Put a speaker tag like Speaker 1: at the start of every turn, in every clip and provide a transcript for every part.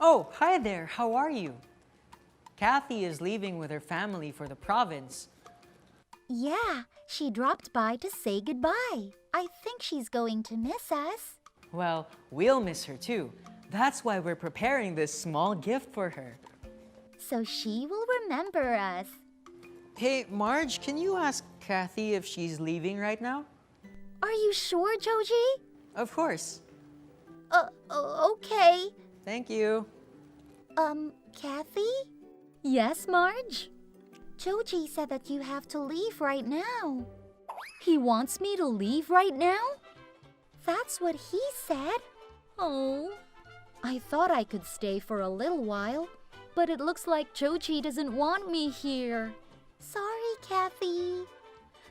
Speaker 1: Oh, hi there. How are you? Kathy is leaving with her family for the province.
Speaker 2: Yeah, she dropped by to say goodbye. I think she's going to miss us.
Speaker 1: Well, we'll miss her too. That's why we're preparing this small gift for her.
Speaker 2: So she will remember us.
Speaker 1: Hey, Marge, can you ask Kathy if she's leaving right now?
Speaker 2: Are you sure, Joji?
Speaker 1: Of course.
Speaker 2: Okay.
Speaker 1: Thank you.
Speaker 2: Kathy?
Speaker 3: Yes, Marge?
Speaker 2: Joji said that you have to leave right now.
Speaker 3: He wants me to leave right now?
Speaker 2: That's what he said.
Speaker 3: Oh, I thought I could stay for a little while, but it looks like Joji doesn't want me here.
Speaker 2: Sorry, Kathy.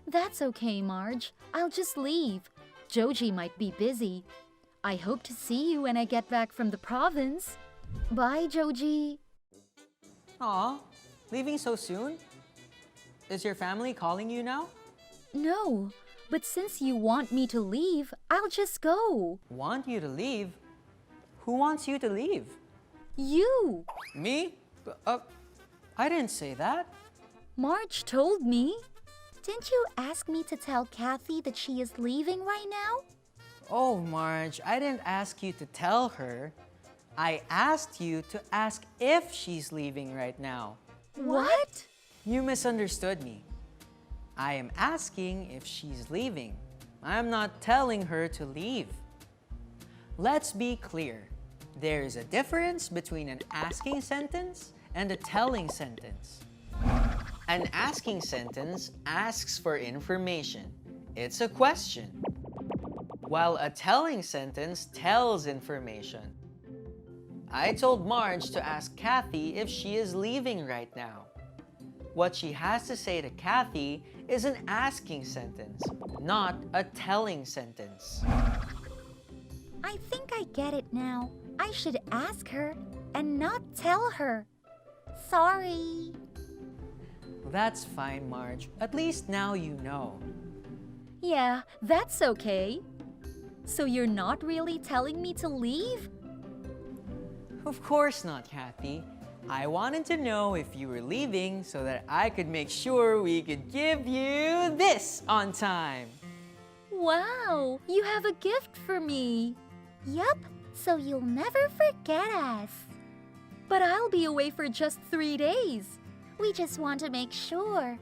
Speaker 3: That's okay, Marge. I'll just leave. Joji might be busy. I hope to see you when I get back from the province. Bye, Joji.
Speaker 1: Aw, leaving so soon? Is your family calling you now?
Speaker 3: No, but since you want me to leave, I'll just go.
Speaker 1: Want you to leave? Who wants you to leave?
Speaker 3: You!
Speaker 1: Me? I didn't say that.
Speaker 3: Marge told me.
Speaker 2: Didn't you ask me to tell Kathy that she is leaving right now?
Speaker 1: Oh, Marge, I didn't ask you to tell her. I asked you to ask if she's leaving right now.
Speaker 3: What?
Speaker 1: You misunderstood me. I am asking if she's leaving. I'm not telling her to leave. Let's be clear. There is a difference between an asking sentence and a telling sentence. An asking sentence asks for information. It's a question. While a telling sentence tells information. I told Marge to ask Kathy if she is leaving right now. What she has to say to Kathy is an asking sentence, not a telling sentence.
Speaker 2: I think I get it now. I should ask her and not tell her. Sorry.
Speaker 1: That's fine, Marge. At least now you know.
Speaker 3: Yeah, that's okay. So you're not really telling me to leave?
Speaker 1: Of course not, Kathy. I wanted to know if you were leaving so that I could make sure we could give you this on time.
Speaker 3: Wow, you have a gift for me.
Speaker 2: Yup, so you'll never forget us.
Speaker 3: But I'll be away for just 3 days.
Speaker 2: We just want to make sure.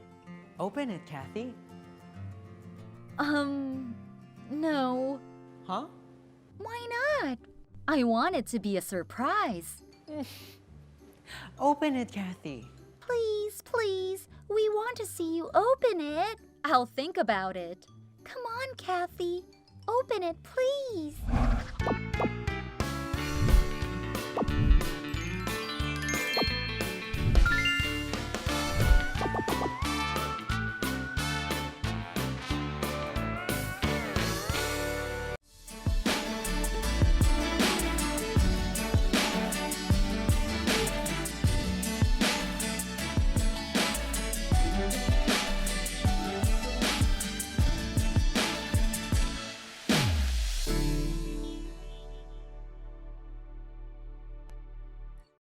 Speaker 1: Open it, Kathy.
Speaker 3: No.
Speaker 1: Huh?
Speaker 3: Why not? I want it to be a surprise.
Speaker 1: Open it, Kathy.
Speaker 2: Please, please, we want to see you open it.
Speaker 3: I'll think about it.
Speaker 2: Come on, Kathy. Open it, please.